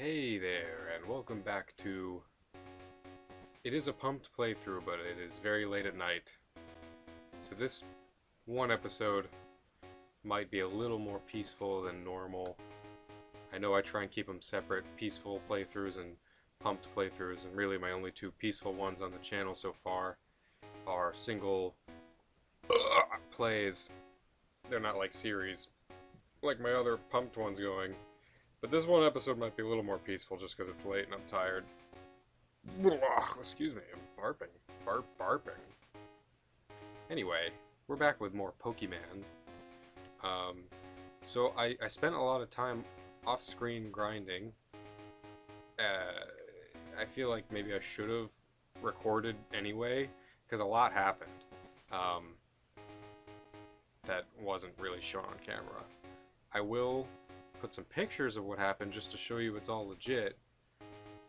Hey there, and welcome back to... It is a pumped playthrough, but it is very late at night. So this one episode might be a little more peaceful than normal. I know I try and keep them separate, peaceful playthroughs and pumped playthroughs, and really my only two peaceful ones on the channel so far are single plays. They're not like series, like my other pumped ones going. But this one episode might be a little more peaceful just because it's late and I'm tired. Excuse me, I'm barping. Barping. Anyway, we're back with more Pokemon. So I spent a lot of time off-screen grinding. I feel like maybe I should have recorded anyway, because a lot happened that wasn't really shown on camera. I will put some pictures of what happened just to show you it's all legit.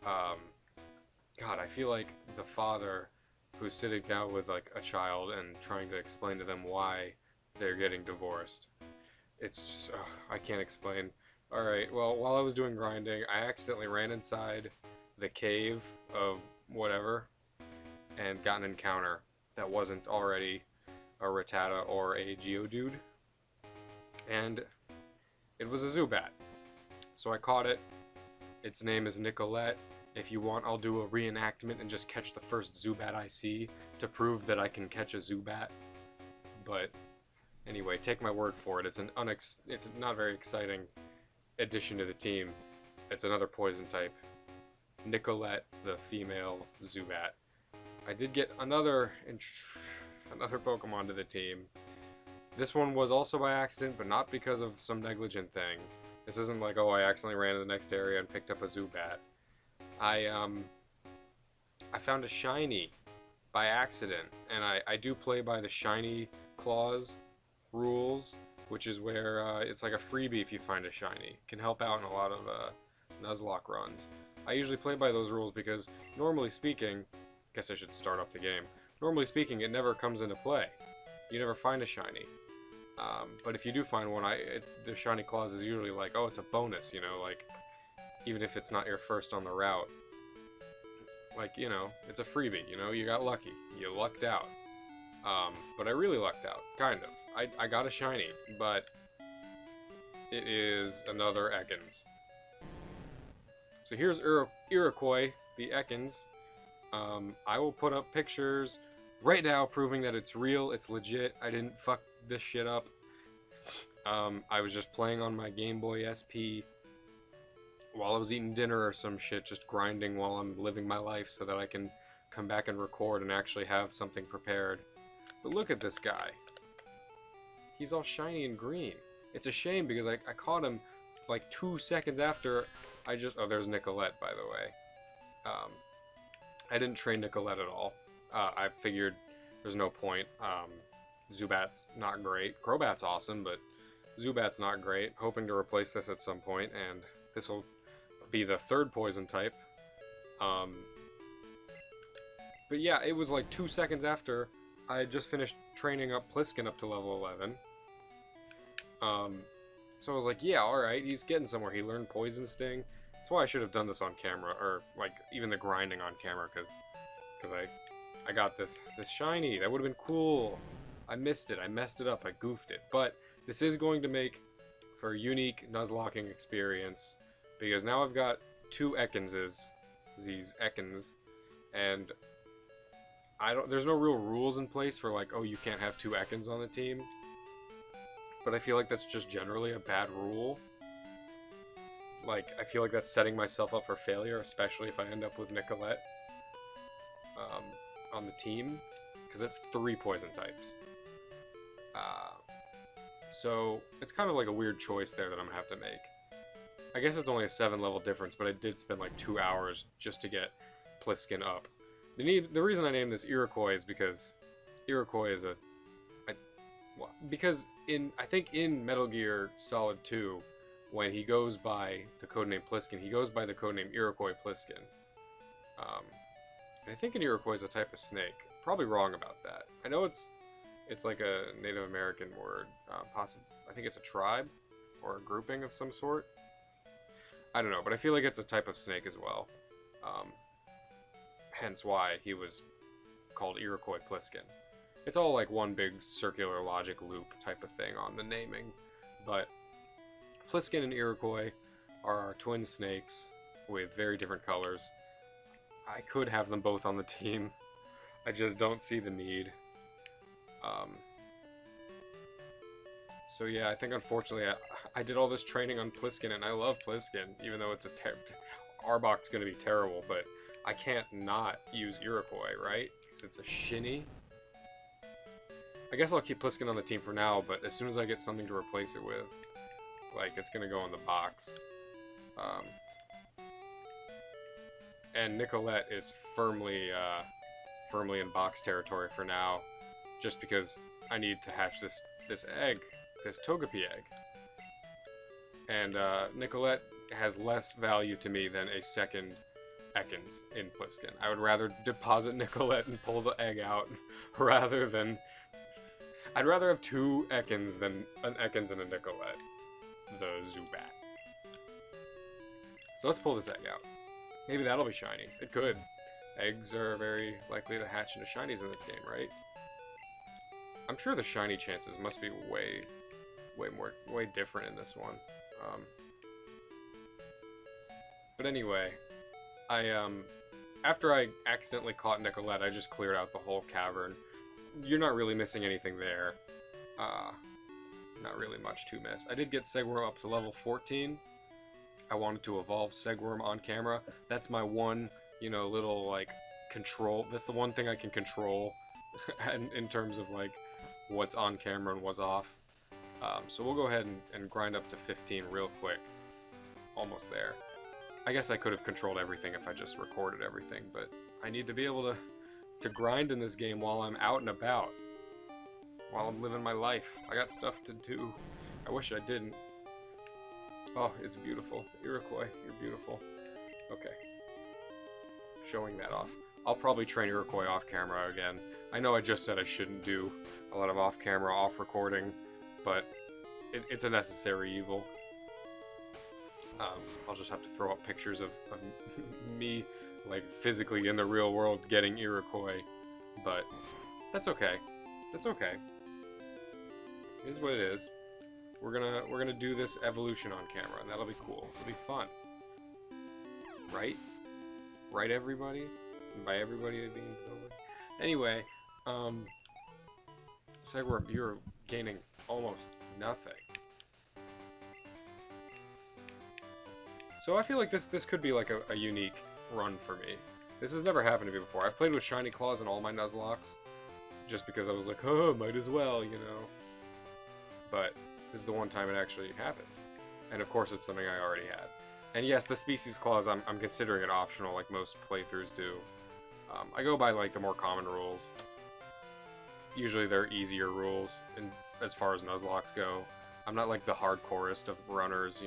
God, I feel like the father who's sitting down with like a child and trying to explain to them why they're getting divorced. It's just, I can't explain. Alright, well, while I was doing grinding, I accidentally ran inside the cave of whatever and got an encounter that wasn't already a Rattata or a Geodude. And it was a Zubat. So I caught it. Its name is Nicolette. If you want, I'll do a reenactment and just catch the first Zubat I see to prove that I can catch a Zubat. But anyway, take my word for it. It's it's not very exciting addition to the team. It's another poison type. Nicolette, the female Zubat. I did get another Pokemon to the team. This one was also by accident, but not because of some negligent thing. This isn't like, oh, I accidentally ran to the next area and picked up a Zubat. I found a shiny by accident, and I do play by the shiny clause rules, which is where it's like a freebie if you find a shiny. It can help out in a lot of Nuzlocke runs. I usually play by those rules because, normally speaking, I guess I should start off the game. Normally speaking, it never comes into play. You never find a shiny. But if you do find one, the shiny clause is usually like, oh, it's a bonus, you know, like, even if it's not your first on the route. Like, you know, it's a freebie, you know, you got lucky. You lucked out. But I really lucked out, kind of. I got a shiny, but it is another Ekans. So here's Iroquois, the Ekans. I will put up pictures right now proving that it's real, it's legit. I didn't fuck this shit up. I was just playing on my Game Boy SP while I was eating dinner or some shit, just grinding while I'm living my life so that I can come back and record and actually have something prepared. But look at this guy. He's all shiny and green. It's a shame because I caught him like 2 seconds after I just... Oh, there's Nicolette, by the way. I didn't train Nicolette at all. I figured there's no point. Zubat's not great. Crobat's awesome, but Zubat's not great. Hoping to replace this at some point, and this will be the third poison type. But yeah, it was like 2 seconds after I had just finished training up Pliskin up to level 11. So I was like, yeah, alright, he's getting somewhere. He learned Poison Sting. That's why I should have done this on camera, or like even the grinding on camera, because I got this shiny. That would have been cool. I missed it. I messed it up. I goofed it. But this is going to make for a unique Nuzlocking experience, because now I've got 2 Ekanses, these Ekans, and there's no real rules in place for like, oh, you can't have 2 Ekans on the team. But I feel like that's just generally a bad rule. Like, I feel like that's setting myself up for failure, especially if I end up with Nicolette on the team, because it's 3 poison types. So it's kind of like a weird choice there that I'm gonna have to make. I guess it's only a 7-level difference, but I did spend like 2 hours just to get Pliskin up. The reason I named this Iroquois is because Iroquois is because I think in Metal Gear Solid 2, when he goes by the codename Pliskin, he goes by the codename Iroquois Pliskin. And I think an Iroquois is a type of snake. Probably wrong about that. I know it's like a Native American word. I think it's a tribe or a grouping of some sort. I don't know, but I feel like it's a type of snake as well. Um, hence why he was called Iroquois Pliskin. It's all like one big circular logic loop type of thing on the naming, but Pliskin and Iroquois are our twin snakes with very different colors. I could have them both on the team. I just don't see the need. So yeah, I think unfortunately I did all this training on Pliskin, and I love Pliskin, even though it's Arbok's going to be terrible, but I can't not use Iroquois, right? Because it's a shinny. I guess I'll keep Pliskin on the team for now, but as soon as I get something to replace it with, like, it's going to go in the box. And Nicolette is firmly in box territory for now, just because I need to hatch this egg, this Togepi egg. And Nicolette has less value to me than a second Ekans in Pliskin. I would rather deposit Nicolette and pull the egg out rather than... I'd rather have two Ekans than an Ekans and a Nicolette. The Zubat. So let's pull this egg out. Maybe that'll be shiny. It could. Eggs are very likely to hatch into shinies in this game, right? I'm sure the shiny chances must be way different in this one. But anyway, after I accidentally caught Nicolette, I just cleared out the whole cavern. You're not really missing anything there. Not really much to miss. I did get Segworm up to level 14. I wanted to evolve Segworm on camera. That's my one, little, like, control. That's the one thing I can control in terms of, like, what's on camera and what's off. So we'll go ahead and grind up to 15 real quick. Almost there. I guess I could have controlled everything if I just recorded everything, but I need to be able to grind in this game while I'm out and about. While I'm living my life. I got stuff to do. I wish I didn't. Oh, it's beautiful. Iroquois, you're beautiful. Okay. Showing that off. I'll probably train Iroquois off camera again. I know I just said I shouldn't do a lot of off camera, off recording, but it's a necessary evil. I'll just have to throw up pictures of me, like, physically in the real world getting Iroquois, but that's okay. That's okay. It is what it is. We're gonna do this evolution on camera, and that'll be cool. It'll be fun. Right? Right, everybody? And by everybody, I mean nobody. Anyway, Segworm, you're gaining almost nothing. So I feel like this could be like a unique run for me. This has never happened to me before. I've played with shiny claws in all my Nuzlocks, just because I was like, oh, might as well, But this is the one time it actually happened. And of course it's something I already had. And yes, the species clause, I'm considering it optional like most playthroughs do. I go by like the more common rules. Usually they're easier rules as far as Nuzlocks go. I'm not like the hardcorest of runners,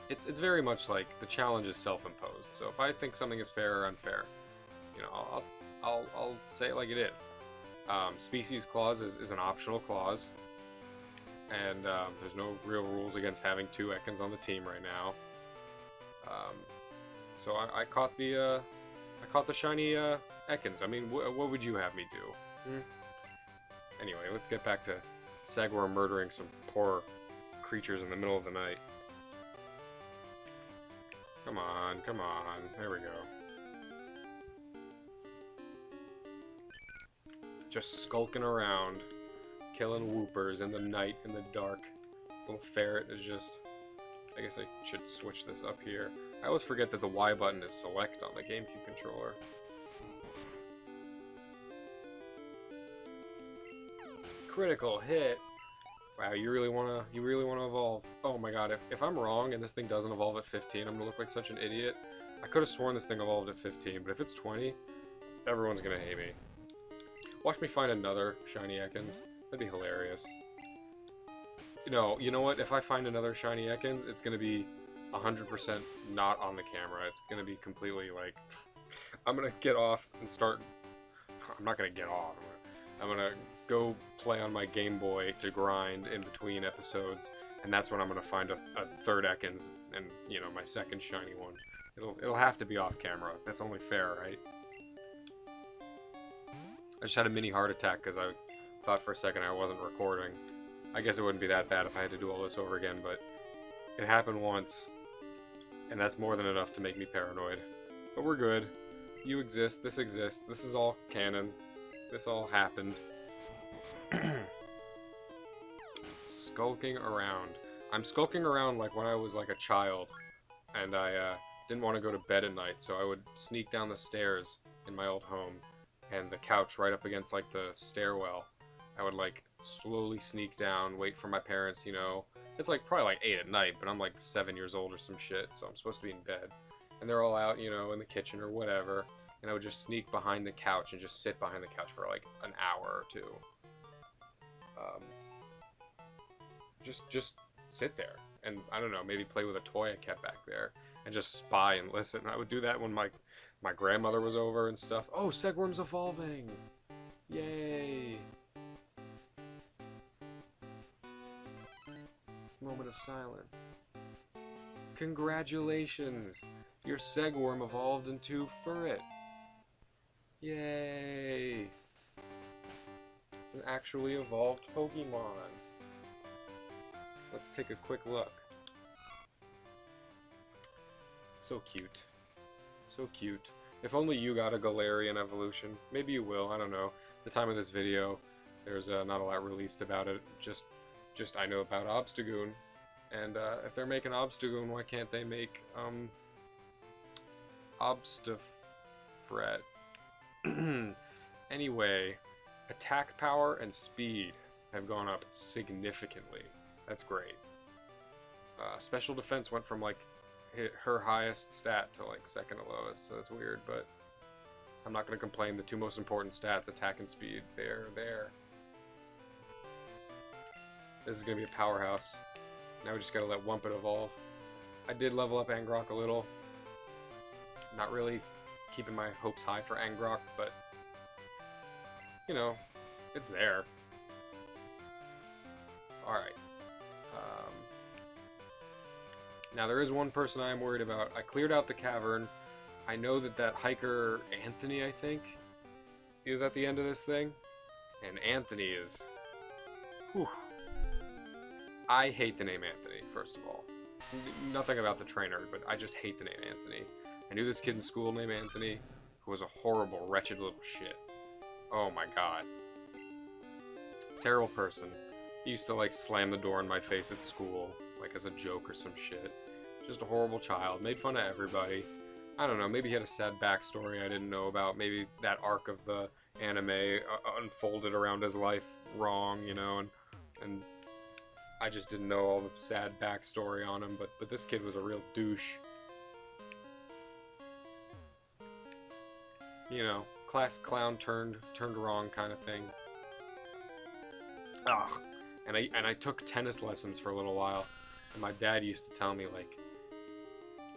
It's very much like the challenge is self-imposed. So if I think something is fair or unfair, I'll say it like it is. Species clause is an optional clause, and there's no real rules against having two Ekans on the team right now. So I caught the shiny Ekans. I mean, what would you have me do? Anyway, let's get back to Segworm murdering some poor creatures in the middle of the night. Come on, come on. There we go. Just skulking around, killing whoopers in the night, in the dark. This little ferret is just... I guess I should switch this up here. I always forget that the Y button is select on the GameCube controller. Critical hit! Wow, you really wanna evolve. Oh my god, if I'm wrong and this thing doesn't evolve at 15, I'm gonna look like such an idiot. I could have sworn this thing evolved at 15, but if it's 20, everyone's gonna hate me. Watch me find another shiny Ekans. That'd be hilarious. You know what? If I find another shiny Ekans, it's gonna be 100% not on the camera. It's gonna be completely like... I'm gonna get off and start... I'm not gonna get off. I'm gonna go play on my Game Boy to grind in between episodes, and that's when I'm gonna find a third Ekans and, you know, my second shiny one. It'll have to be off camera. That's only fair, right? I just had a mini heart attack because I thought for a second I wasn't recording. I guess it wouldn't be that bad if I had to do all this over again, but it happened once, and that's more than enough to make me paranoid. But we're good. You exist. This exists. This is all canon. This all happened. Skulking around. I'm skulking around like when I was like a child, and I didn't want to go to bed at night, so I would sneak down the stairs in my old home, and the couch right up against like the stairwell. I would like slowly sneak down, wait for my parents, you know. It's like probably like 8 at night, but I'm like 7 years old or some shit, so I'm supposed to be in bed. And they're all out, you know, in the kitchen or whatever. And I would just sneak behind the couch and just sit behind the couch for like an hour or two. Just sit there. And I don't know, maybe play with a toy I kept back there. And just spy and listen. I would do that when my grandmother was over and stuff. Oh, Segworm's evolving! Yay! Moment of silence. Congratulations! Your Segworm evolved into Furret. Yay! It's an actually evolved Pokemon. Let's take a quick look. So cute. So cute. If only you got a Galarian evolution. Maybe you will, I don't know. At the time of this video, there's not a lot released about it. Just I know about Obstagoon. And if they're making Obstagoon, why can't they make Obstafret? Anyway, attack power and speed have gone up significantly. That's great. Special defense went from like her highest stat to like second to lowest, so that's weird, but I'm not going to complain. The two most important stats, attack and speed, they're there. This is going to be a powerhouse. Now we just got to let Wumpet evolve. I did level up Angrok a little. Not really keeping my hopes high for Angrok, but you know, it's there. Alright. Now there is one person I am worried about. I cleared out the cavern. I know that hiker Anthony, I think, is at the end of this thing. And Anthony is... Whew. I hate the name Anthony, first of all. Nothing about the trainer, but I just hate the name Anthony. I knew this kid in school named Anthony, who was a horrible, wretched little shit. Oh my god. Terrible person. He used to like slam the door in my face at school, like as a joke or some shit. Just a horrible child. Made fun of everybody. I don't know, maybe he had a sad backstory I didn't know about. Maybe that arc of the anime unfolded around his life wrong, you know, and I just didn't know all the sad backstory on him, but this kid was a real douche. You know, class clown turned wrong kind of thing. Ugh. And I took tennis lessons for a little while, and my dad used to tell me, like,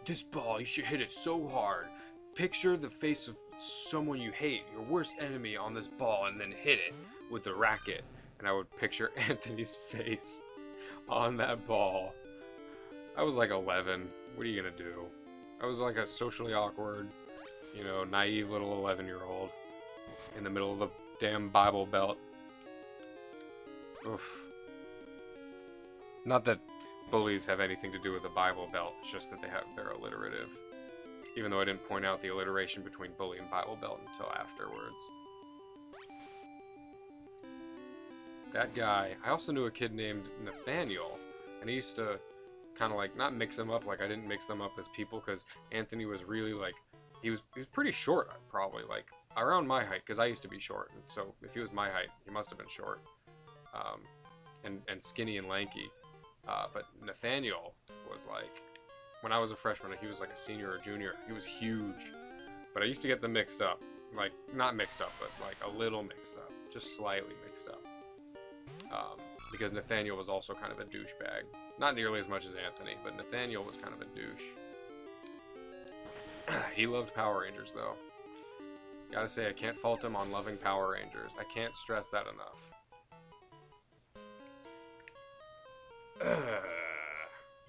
this ball, you should hit it so hard. Picture the face of someone you hate, your worst enemy, on this ball, and then hit it with the racket. And I would picture Anthony's face on that ball. I was like 11. What are you gonna do? I was like a socially awkward, you know, naive little 11-year-old in the middle of the damn Bible Belt. Oof. Not that bullies have anything to do with the Bible Belt, it's just that they're alliterative. Even though I didn't point out the alliteration between bully and Bible Belt until afterwards. That guy. I also knew a kid named Nathaniel, and he used to kind of like, not mix them up, like I didn't mix them up as people, because Anthony was really like, he was pretty short, probably, like around my height, because I used to be short, and so if he was my height, he must have been short. And skinny and lanky. But Nathaniel was like, when I was a freshman, he was like a senior or junior. He was huge. But I used to get them mixed up. Like, not mixed up, but like a little mixed up. Just slightly mixed up. Because Nathaniel was also kind of a douchebag. Not nearly as much as Anthony, but Nathaniel was kind of a douche. He loved Power Rangers, though. Gotta say, I can't fault him on loving Power Rangers. I can't stress that enough.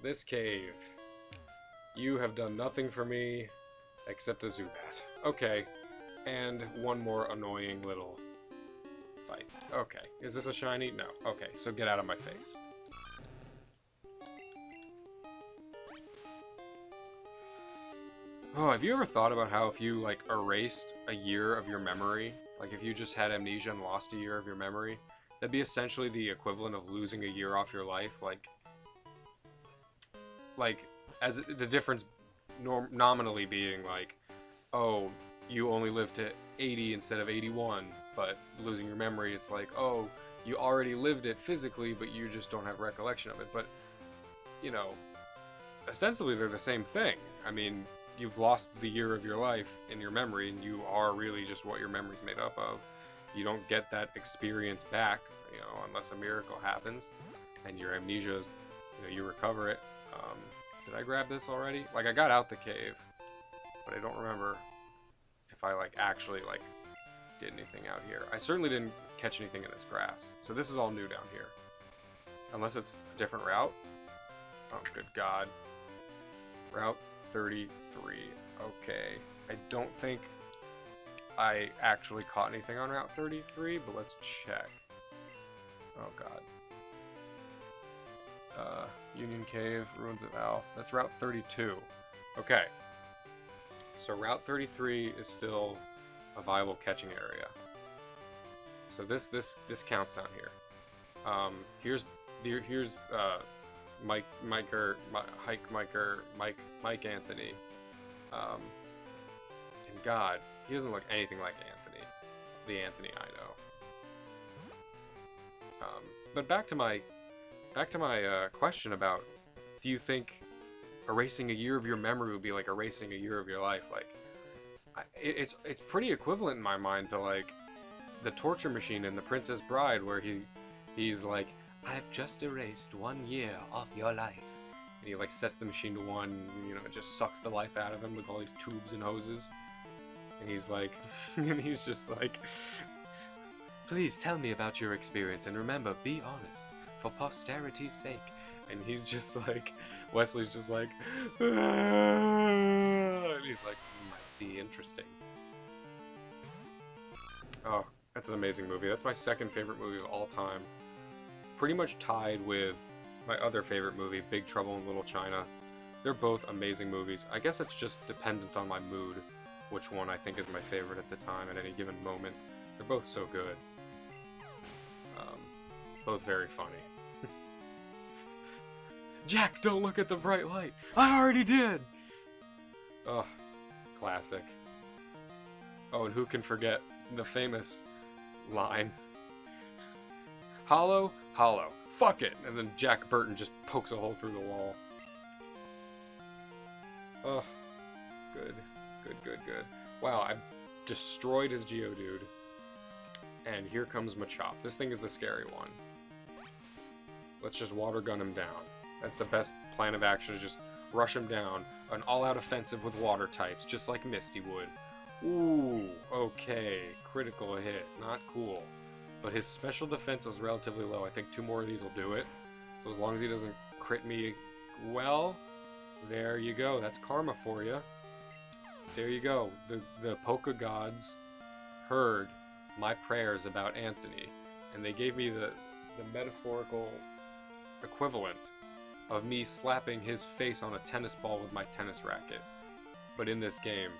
This cave. You have done nothing for me except a Zubat. Okay, and one more annoying little fight. Okay, is this a shiny? No. Okay, so get out of my face. Oh, have you ever thought about how if you, like, erased a year of your memory, like if you just had amnesia and lost a year of your memory, that'd be essentially the equivalent of losing a year off your life, like, as the difference nominally being like, oh, you only live to 80 instead of 81, but losing your memory, it's like, oh, you already lived it physically, but you just don't have recollection of it. But, you know, ostensibly they're the same thing. I mean, you've lost the year of your life in your memory, and you are really just what your memory's made up of. You don't get that experience back, you know, unless a miracle happens, and your amnesia is, you know, you recover it. Did I grab this already? Like, I got out the cave, but I don't remember if I, like, actually, like, did anything out here. I certainly didn't catch anything in this grass, so this is all new down here. Unless it's a different route. Oh, good God. Route 33. Okay. I don't think I actually caught anything on Route 33, but let's check. Oh, God. Union Cave, Ruins of Al. That's Route 32. Okay. So Route 33 is still a viable catching area. So this counts down here. Here's Mike Anthony. And God, he doesn't look anything like Anthony. The Anthony I know. But back to my question about, do you think erasing a year of your memory would be like erasing a year of your life? Like, it's pretty equivalent in my mind to, like, the torture machine in The Princess Bride, where he's like, I've just erased 1 year of your life, and he, like, sets the machine to 1, and, you know, it just sucks the life out of him with all these tubes and hoses, and he's like, and he's just like, please tell me about your experience, and remember, be honest, for posterity's sake. And he's just like, Wesley's just like, and he's like, I see, interesting. Oh, that's an amazing movie. That's my second favorite movie of all time. Pretty much tied with my other favorite movie, Big Trouble in Little China. They're both amazing movies. I guess it's just dependent on my mood, which one I think is my favorite at the time at any given moment. They're both so good. Both very funny. Jack, don't look at the bright light! I already did! Ugh, classic. Oh, and who can forget the famous line? Hollow? Hollow. Fuck it! And then Jack Burton just pokes a hole through the wall. Ugh. Good. Good, good, good. Wow, I destroyed his Geodude. And here comes Machop. This thing is the scary one. Let's just water gun him down. That's the best plan of action, is just rush him down. An all-out offensive with water types, just like Misty would. Ooh, okay. Critical hit. Not cool. But his special defense is relatively low. I think 2 more of these will do it. So as long as he doesn't crit me well, there you go. That's karma for you. There you go. The Polka gods heard my prayers about Anthony, and they gave me the metaphorical equivalent of me slapping his face on a tennis ball with my tennis racket. But in this game,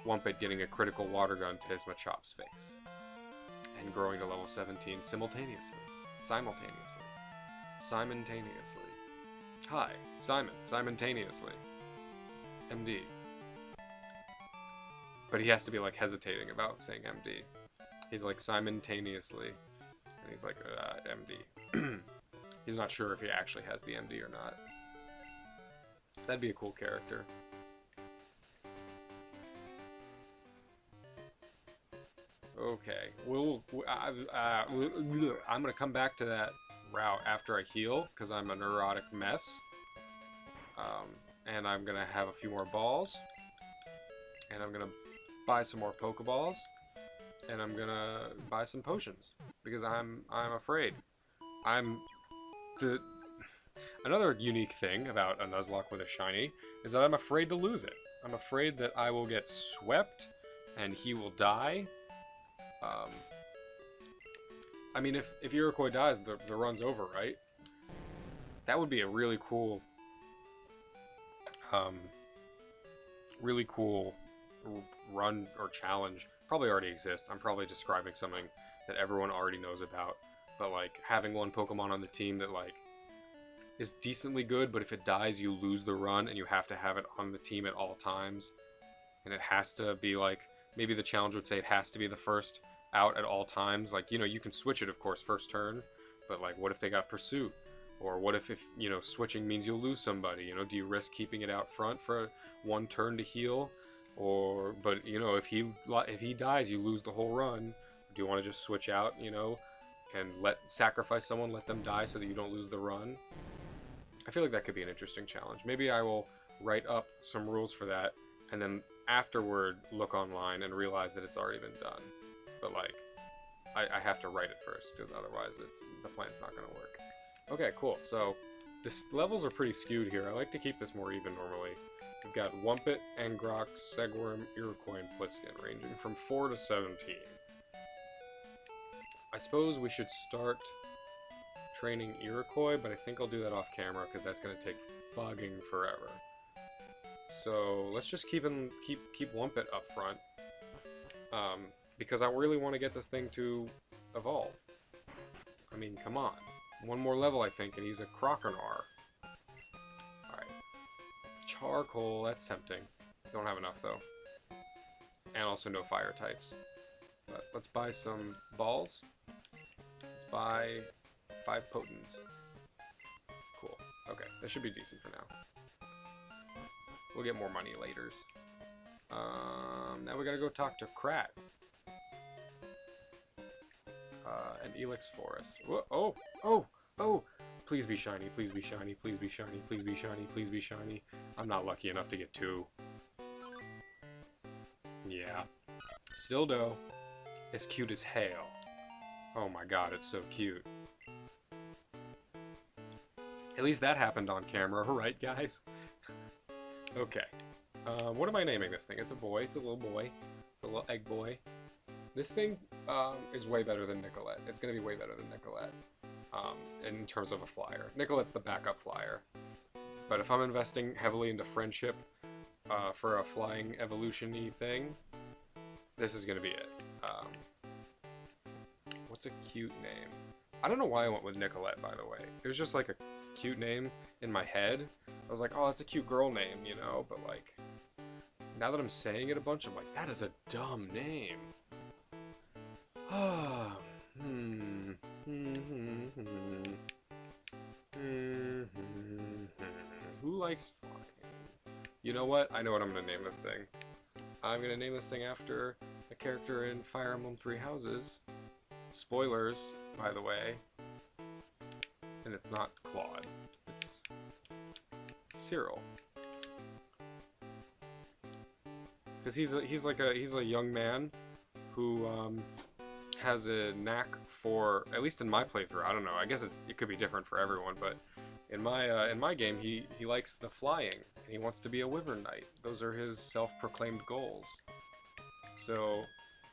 Wumpet getting a critical water gun to his Machop's face. And growing to level 17 simultaneously. Simultaneously. Hi, Simon. Simultaneously. MD. But he has to be, like, hesitating about saying MD. He's like, simultaneously. And he's like, MD. He's not sure if he actually has the MD or not. That'd be a cool character. Okay. I'm gonna come back to that route after I heal, because I'm a neurotic mess. And I'm gonna have a few more balls. And I'm gonna buy some more Pokeballs. And I'm gonna buy some potions, because I'm afraid. Another unique thing about a Nuzlocke with a shiny is that I'm afraid to lose it. I'm afraid that I will get swept and he will die. I mean, if Iroquois dies, the run's over, right? That would be a um, really cool run or challenge. Probably already exists. I'm probably describing something that everyone already knows about. But like having one Pokemon on the team that like is decently good, but if it dies, you lose the run, and you have to have it on the team at all times. And it has to be like, maybe the challenge would say it has to be the first out at all times. Like, you know, you can switch it, of course, first turn, but like, what if they got Pursuit? Or what if you know, switching means you'll lose somebody? You know, do you risk keeping it out front for one turn to heal? Or, but you know, if he dies, you lose the whole run. Do you want to just switch out, you know, and sacrifice someone, let them die so that you don't lose the run? I feel like that could be an interesting challenge. Maybe I will write up some rules for that, and then afterward look online and realize that it's already been done. But like, I have to write it first, because otherwise the plan's not going to work. Okay, cool. So the levels are pretty skewed here. I like to keep this more even normally. We've got Wumpet, Angrox, Segworm, Iroquois, and Pliskin, ranging from 4 to 17. I suppose we should start training Iroquois, but I think I'll do that off camera because that's going to take fucking forever. So let's just keep Wumpet up front, because I really want to get this thing to evolve. I mean, come on. One more level, I think, and he's a Croconaw. Alright. Charcoal, that's tempting. Don't have enough, though. And also no fire types. But let's buy some balls. Let's buy 5 Potens. Cool. Okay, that should be decent for now. We'll get more money later. Now we gotta go talk to Krat. And Elix Forest. Whoa, oh! Please be shiny, please be shiny, please be shiny, please be shiny, please be shiny. I'm not lucky enough to get 2. Yeah. Stildo. As cute as hell. Oh my god, it's so cute. At least that happened on camera, right guys? Okay. What am I naming this thing? It's a boy. It's a little boy. It's a little egg boy. This thing is way better than Nicolette. It's going to be way better than Nicolette in terms of a flyer. Nicolette's the backup flyer. But if I'm investing heavily into friendship for a flying evolution-y thing, this is going to be it. What's a cute name? I don't know why I went with Nicolette, by the way. It was just like a cute name in my head. I was like, oh, that's a cute girl name, you know? But like, now that I'm saying it a bunch, I'm like, that is a dumb name. Who likes flying? You know what? I know what I'm going to name this thing. I'm going to name this thing after a character in Fire Emblem Three Houses. Spoilers, by the way. And it's not Claude. It's Cyril. Because he's a young man who has a knack for, at least in my playthrough, I don't know, I guess it could be different for everyone, but in my game he likes the flying, and he wants to be a Wyvern Knight. Those are his self-proclaimed goals. So,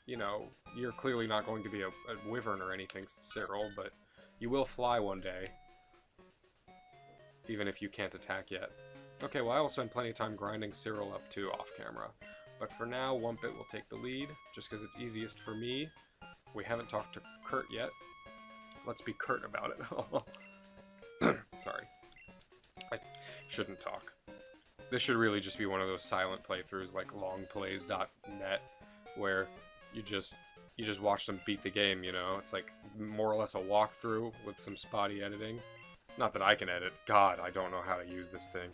you know, you're clearly not going to be a Wyvern or anything, Cyril, but you will fly one day, even if you can't attack yet. Okay, well I will spend plenty of time grinding Cyril up too off camera. But for now, Wumpet will take the lead, just because it's easiest for me. We haven't talked to Kurt yet. Let's be Kurt about it. Sorry. I shouldn't talk. This should really just be one of those silent playthroughs like longplays.net, where you just watch them beat the game, you know? It's like more or less a walkthrough with some spotty editing. Not that I can edit. God, I don't know how to use this thing.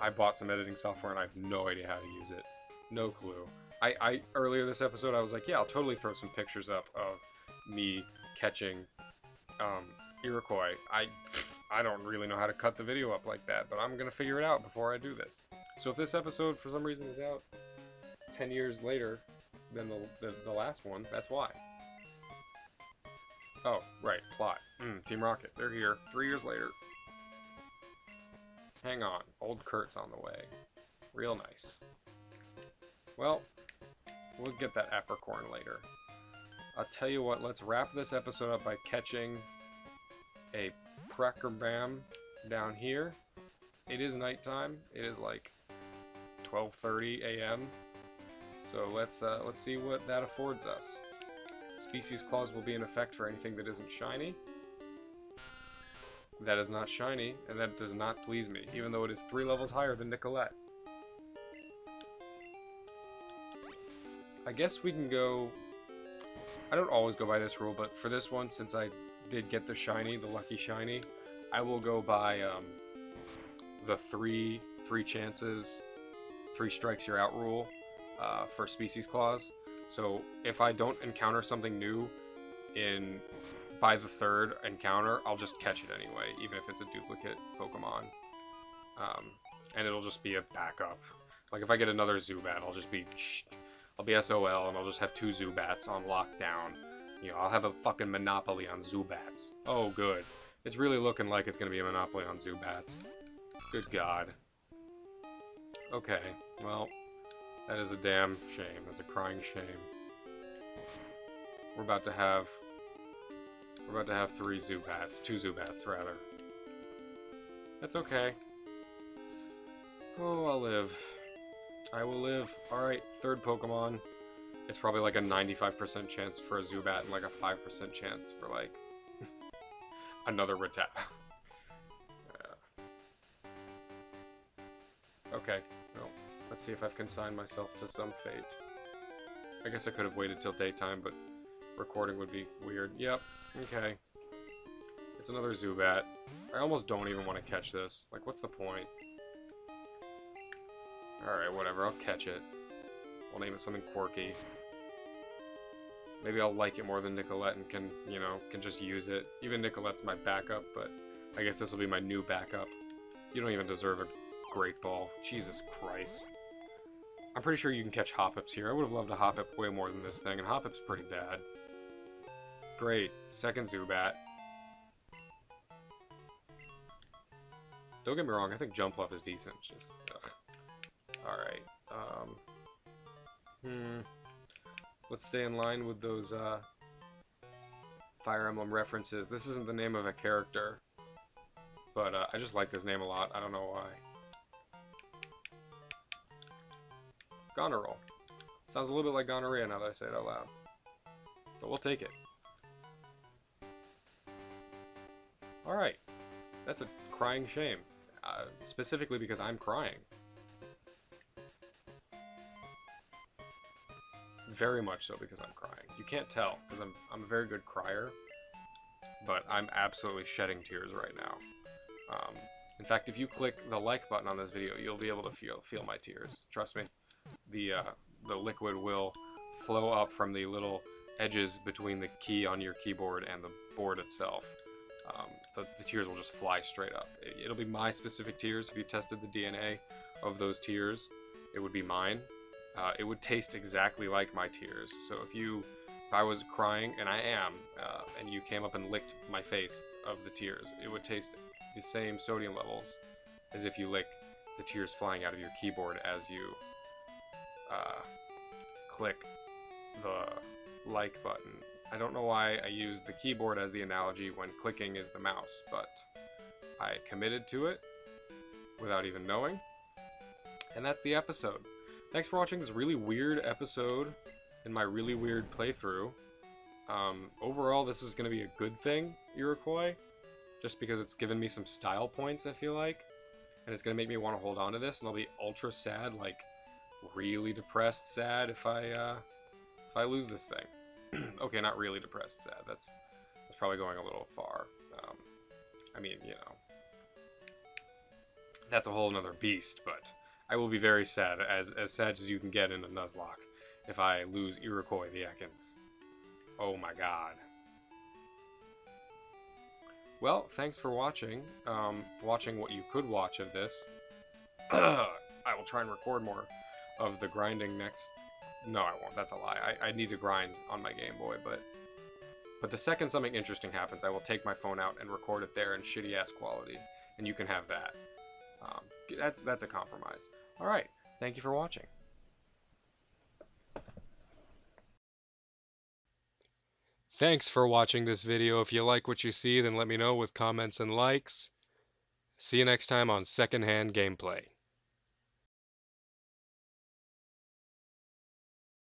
I bought some editing software and I have no idea how to use it. No clue. Earlier this episode, I was like, yeah, I'll totally throw some pictures up of me catching Iroquois. I don't really know how to cut the video up like that, but I'm gonna figure it out before I do this. So if this episode, for some reason, is out 10 years later than the last one, that's why. Oh, right, plot. Team Rocket, they're here 3 years later. Hang on. Old Kurt's on the way. Real nice. Well, we'll get that apricorn later. I'll tell you what, let's wrap this episode up by catching a Preckerbam down here. It is nighttime. It is like 12:30 a.m. So let's see what that affords us. Species clause will be in effect for anything that isn't shiny. That is not shiny, and that does not please me, even though it is 3 levels higher than Nicolette. I guess we can go... I don't always go by this rule, but for this one, since I did get the shiny, the lucky shiny, I will go by the three chances, 3 strikes you're out rule for species clause. So if I don't encounter something new by the 3rd encounter, I'll just catch it anyway, even if it's a duplicate Pokemon. And it'll just be a backup. Like if I get another Zubat, I'll be SOL and I'll just have 2 Zubats on lockdown. You know, I'll have a fucking monopoly on Zubats. Oh, good. It's really looking like it's gonna be a monopoly on Zubats. Good God. Okay, well, that is a damn shame. That's a crying shame. We're about to have 3 Zubats. 2 Zubats, rather. That's okay. Oh, I'll live. I will live. Alright, 3rd Pokemon. It's probably like a 95% chance for a Zubat and like a 5% chance for like another Rattata. Okay, well, let's see if I've consigned myself to some fate. I guess I could have waited till daytime, but recording would be weird. Yep, okay. It's another Zubat. I almost don't even want to catch this. Like, what's the point? Alright, whatever, I'll catch it. I'll name it something quirky. Maybe I'll like it more than Nicolette and can just use it. Even Nicolette's my backup, but I guess this will be my new backup. You don't even deserve a Great Ball. Jesus Christ. I'm pretty sure you can catch Hoppips here. I would have loved a Hoppip way more than this thing, and Hoppip's pretty bad. Great. 2nd Zubat. Don't get me wrong, I think Jumpluff is decent. Just, ugh. Alright. Let's stay in line with those Fire Emblem references. This isn't the name of a character, but I just like this name a lot. I don't know why. Goneril. Sounds a little bit like gonorrhea now that I say it out loud. But we'll take it. Alright. That's a crying shame. Specifically because I'm crying. Very much so because I'm crying. You can't tell, because I'm a very good crier. But I'm absolutely shedding tears right now. In fact, if you click the like button on this video, you'll be able to feel my tears. Trust me. The liquid will flow up from the little edges between the key on your keyboard and the board itself. The tears will just fly straight up. It'll be my specific tears. If you tested the DNA of those tears, it would be mine. It would taste exactly like my tears. So if I was crying, and I am, and you came up and licked my face of the tears, it would taste the same sodium levels as if you lick the tears flying out of your keyboard as you click the like button. I don't know why I used the keyboard as the analogy when clicking is the mouse, but I committed to it without even knowing. And that's the episode. Thanks for watching this really weird episode in my really weird playthrough. Overall, this is going to be a good thing, Iroquois, just because it's given me some style points, I feel like. And it's going to make me want to hold on to this, and I'll be ultra sad, like really depressed sad if I lose this thing. Okay, not really depressed sad. That's probably going a little far. I mean, you know, that's a whole nother beast, but I will be very sad, as sad as you can get in a Nuzlocke, if I lose Iroquois the Ekans. Oh my god. Well, thanks for watching. Watching what you could watch of this. I will try and record more of the grinding next... No, I won't. That's a lie. I need to grind on my Game Boy, but the second something interesting happens, I will take my phone out and record it there in shitty-ass quality, and you can have that. That's a compromise. All right, thank you for watching. Thanks for watching this video. If you like what you see, then let me know with comments and likes. See you next time on Secondhand Gameplay.